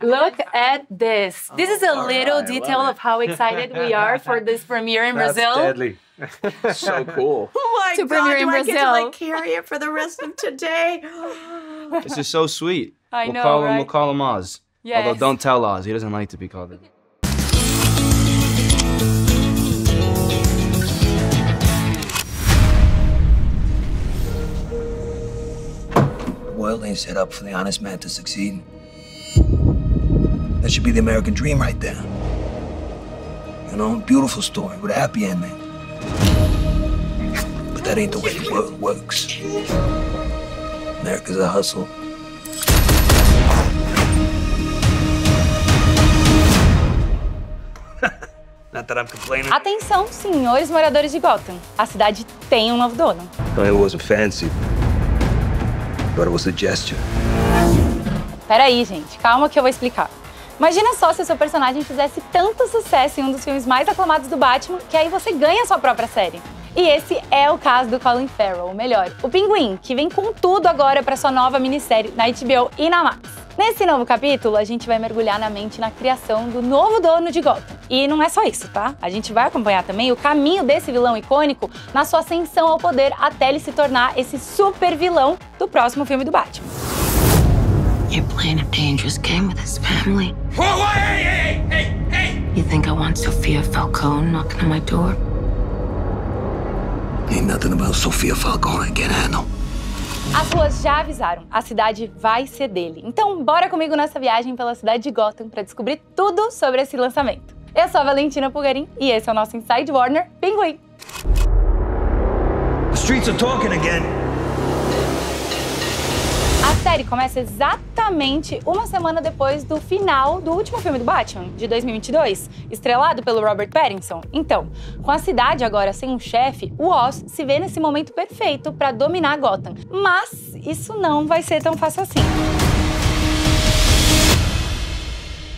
Look at this. This is a little detail of how excited we are for this premiere in Brazil. That's deadly. So cool. Oh my To God, premiere in do I get to Brazil. like carry it for the rest of today? This is so sweet. I know, right? We'll call him Oz. Yes. Although don't tell Oz, he doesn't like to be called it. The world ain't set up for the honest man to succeed. That should be the American dream right there. You know, beautiful story with a happy ending. But that ain't the way the world works. America's a hustle. Not that I'm complaining. Atenção, senhores moradores de Gotham. A cidade tem um novo dono. It wasn't fancy, but it was a gesture. Peraí, gente. Calma que eu vou explicar. Imagina só se o seu personagem fizesse tanto sucesso em um dos filmes mais aclamados do Batman, que aí você ganha a sua própria série. E esse é o caso do Colin Farrell, ou melhor, o Pinguim, que vem com tudo agora para sua nova minissérie na HBO e na Max. Nesse novo capítulo, a gente vai mergulhar na mente na criação do novo dono de Gotham. E não é só isso, tá? A gente vai acompanhar também o caminho desse vilão icônico na sua ascensão ao poder até ele se tornar esse super vilão do próximo filme do Batman. You're playing a dangerous game with this family. Whoa, whoa, hey! You think I want Sophia Falcone knocking on my door? Ain't nothing about Sophia Falcone I can't handle. As ruas já avisaram, a cidade vai ser dele. Então, bora comigo nessa viagem pela cidade de Gotham para descobrir tudo sobre esse lançamento. Eu sou a Valentina Pulgarim e esse é o nosso Inside Warner Pinguim. The streets are talking again. A série começa exatamente uma semana depois do final do último filme do Batman, de 2022, estrelado pelo Robert Pattinson. Então, com a cidade agora sem um chefe, o Oz se vê nesse momento perfeito para dominar Gotham. Mas isso não vai ser tão fácil assim.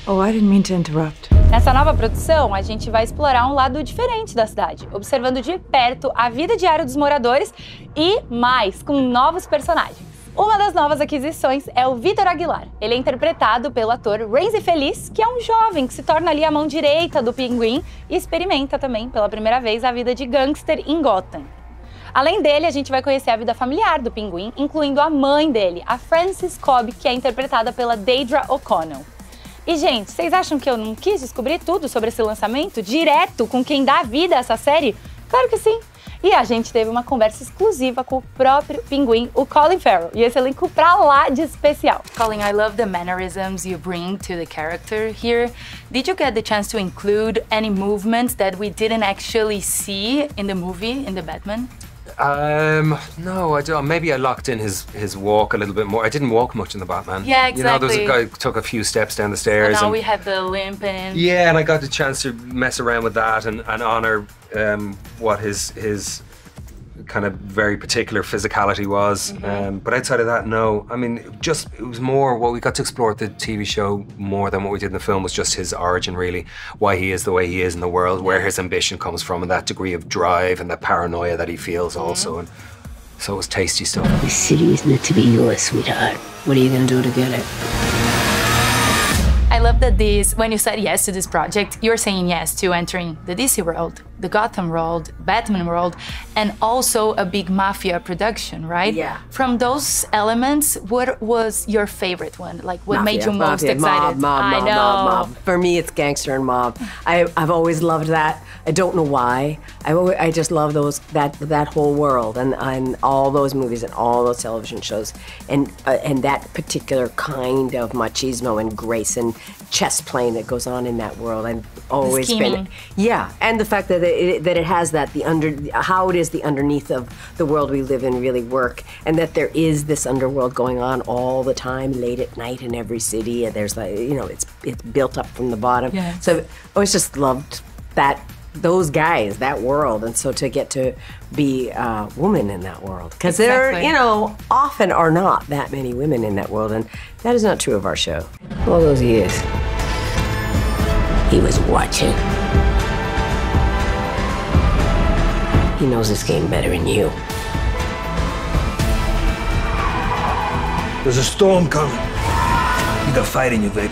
Oh, I didn't mean to interrupt. Nessa nova produção, a gente vai explorar um lado diferente da cidade, observando de perto a vida diária dos moradores e mais, com novos personagens. Uma das novas aquisições é o Vítor Aguilar. Ele é interpretado pelo ator Rhenzy Feliz, que é um jovem que se torna ali a mão direita do Pinguim e experimenta também, pela primeira vez, a vida de gangster em Gotham. Além dele, a gente vai conhecer a vida familiar do Pinguim, incluindo a mãe dele, a Frances Cobb, que é interpretada pela Deirdre O'Connell. E, gente, vocês acham que eu não quis descobrir tudo sobre esse lançamento direto com quem dá vida a essa série? Claro que sim! E a gente teve uma conversa exclusiva com o próprio Pinguim, o Colin Farrell, e esse elenco pra lá de especial. Colin, I love the mannerisms you bring to the character here. Did you get the chance to include any movements that we didn't actually see in the movie, in the Batman? No, I don't. Maybe I locked in his walk a little bit more. I didn't walk much in the Batman. Yeah, You know, there was exactly. a guy who took a few steps down the stairs. And now and we have the limp and... yeah, and I got the chance to mess around with that and honor what his kind of very particular physicality was. But outside of that, no. I mean, it was more what we got to explore at the TV show more than what we did in the film was just his origin, really. Why he is the way he is in the world, where his ambition comes from, and that degree of drive and that paranoia that he feels also. And so it was tasty stuff. This city is meant to be yours, sweetheart. What are you gonna do to get it? I love that when you said yes to this project, you're saying yes to entering the DC world, the Gotham world, Batman world, and also a big mafia production, right? Yeah. From those elements, what was your favorite one? Like, what made you most Mafia, excited? Mob. For me, it's gangster and mob. I've always loved that. I don't know why. I just love that whole world and all those movies and all those television shows and that particular kind of machismo and grace and chess playing that goes on in that world. I've always been, yeah, and the fact that it has that how it is the underneath of the world we live in really work, and that there is this underworld going on all the time, late at night in every city, and there's like it's built up from the bottom. Yeah. So I always just loved those guys, that world, and so to get to be a woman in that world, because there, often are not that many women in that world, and that is not true of our show. All those years, he was watching. He knows this game better than you. There's a storm coming. You got fight in you, Vic.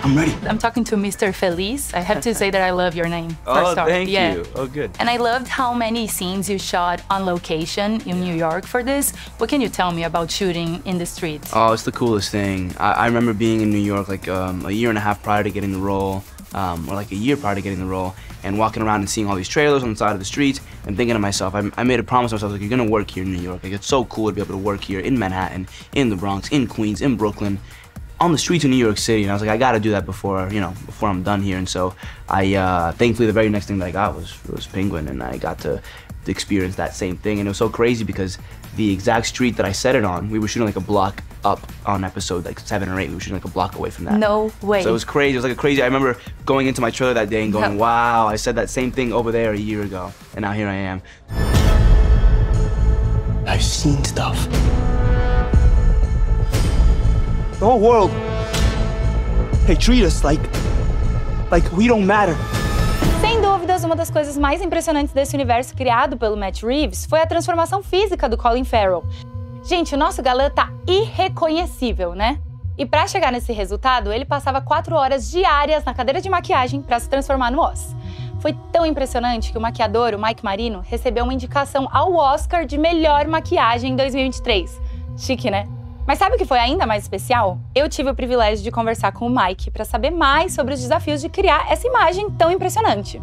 I'm ready. I'm talking to Mr. Feliz. I have to say that I love your name. Oh, thank you. Oh, good. And I loved how many scenes you shot on location in New York for this. What can you tell me about shooting in the streets? Oh, it's the coolest thing. I remember being in New York like a year and a half prior to getting the role, or like a year prior to getting the role, and walking around and seeing all these trailers on the side of the streets and thinking to myself, I made a promise to myself, like, you're gonna work here in New York. Like, it's so cool to be able to work here in Manhattan, in the Bronx, in Queens, in Brooklyn, on the streets of New York City. And I was like, I gotta do that before, before I'm done here. And so I, thankfully, the very next thing that I got was Pinguim, and I got to experience that same thing. And it was so crazy because the exact street that I set it on, we were shooting like a block up on episode like 7 or 8. We were shooting like a block away from that. No way. So it was crazy. It was like a crazy. I remember going into my trailer that day and going, wow, I said that same thing over there a year ago, and now here I am. I've seen stuff. The whole world, they treat us like we don't matter. Sem dúvidas, uma das coisas mais impressionantes desse universo criado pelo Matt Reeves foi a transformação física do Colin Farrell. Gente, o nosso galã tá irreconhecível, né? E pra chegar nesse resultado, ele passava 4 horas diárias na cadeira de maquiagem pra se transformar no Oz. Foi tão impressionante que o maquiador, o Marino, recebeu uma indicação ao Oscar de melhor maquiagem em 2023. Chique, né? Mas sabe o que foi ainda mais especial? Eu tive o privilégio de conversar com o Mike para saber mais sobre os desafios de criar essa imagem tão impressionante.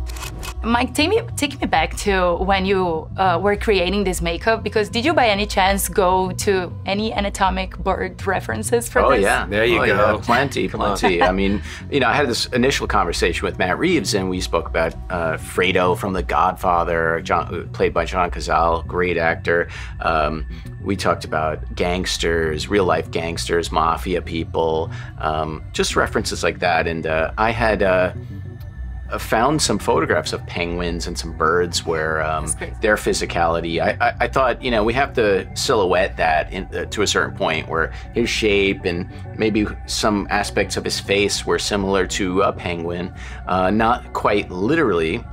Mike, take me back to when you were creating this makeup, because did you by any chance go to any anatomic bird references for this? Oh yeah, there you go. Yeah, plenty. I mean, I had this initial conversation with Matt Reeves, and we spoke about Fredo from The Godfather, played by John Cazale, great actor. We talked about gangsters, real-life gangsters, mafia people, just references like that. And I had found some photographs of penguins and some birds where their physicality, I thought, we have to silhouette that to a certain point where his shape and maybe some aspects of his face were similar to a penguin, not quite literally,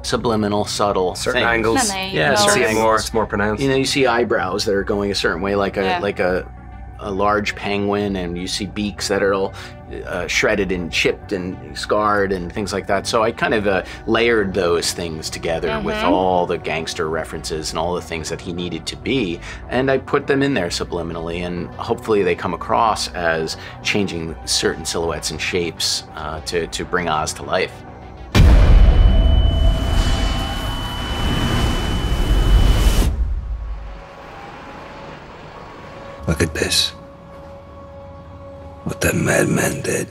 subliminal, subtle certain things. angles. Yeah, certain angles. It's more pronounced. You see eyebrows that are going a certain way, like a large penguin, and you see beaks that are all shredded and chipped and scarred and things like that. So I kind of layered those things together with all the gangster references and all the things that he needed to be, and I put them in there subliminally, and hopefully they come across as changing certain silhouettes and shapes to bring Oz to life. Look at this. What that madman did.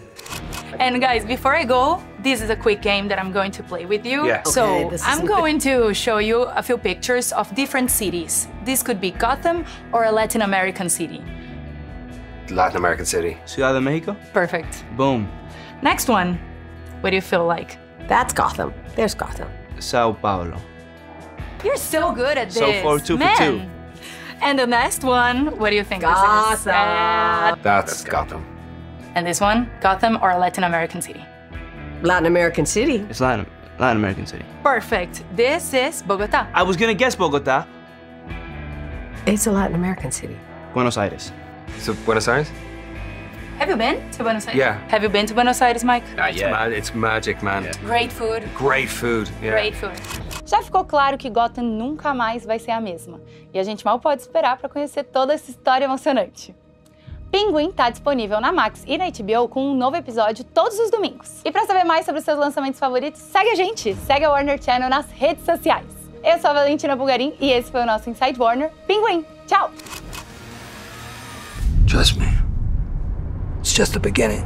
And guys, before I go, this is a quick game that I'm going to play with you. Yeah. So Okay, I'm going to show you a few pictures of different cities. This could be Gotham or a Latin American city. Latin American city. Ciudad de Mexico? Perfect. Boom. Next one. What do you feel like? That's Gotham. There's Gotham. Sao Paulo. You're so good at this. So far, 2 for 2. And the next one, what do you think Gotham. this is? That's Gotham. And this one, Gotham or a Latin American city? Latin American city. It's Latin American city. Perfect. This is Bogota. I was gonna guess Bogota. It's a Latin American city. Buenos Aires. So Buenos Aires? Have you been to Buenos Aires? Yeah. Have you been to Buenos Aires, Mike? Not yet. It's magic, man. Yeah. Great food. Great food. Yeah. Great food. Já ficou claro que Gotham nunca mais vai ser a mesma. E a gente mal pode esperar para conhecer toda essa história emocionante. Pinguim está disponível na Max e na HBO com um novo episódio todos os domingos. E para saber mais sobre os seus lançamentos favoritos, segue a gente, segue a Warner Channel nas redes sociais. Eu sou a Valentina Bulgarin e esse foi o nosso Inside Warner Pinguim. Tchau! Trust me. It's just the beginning.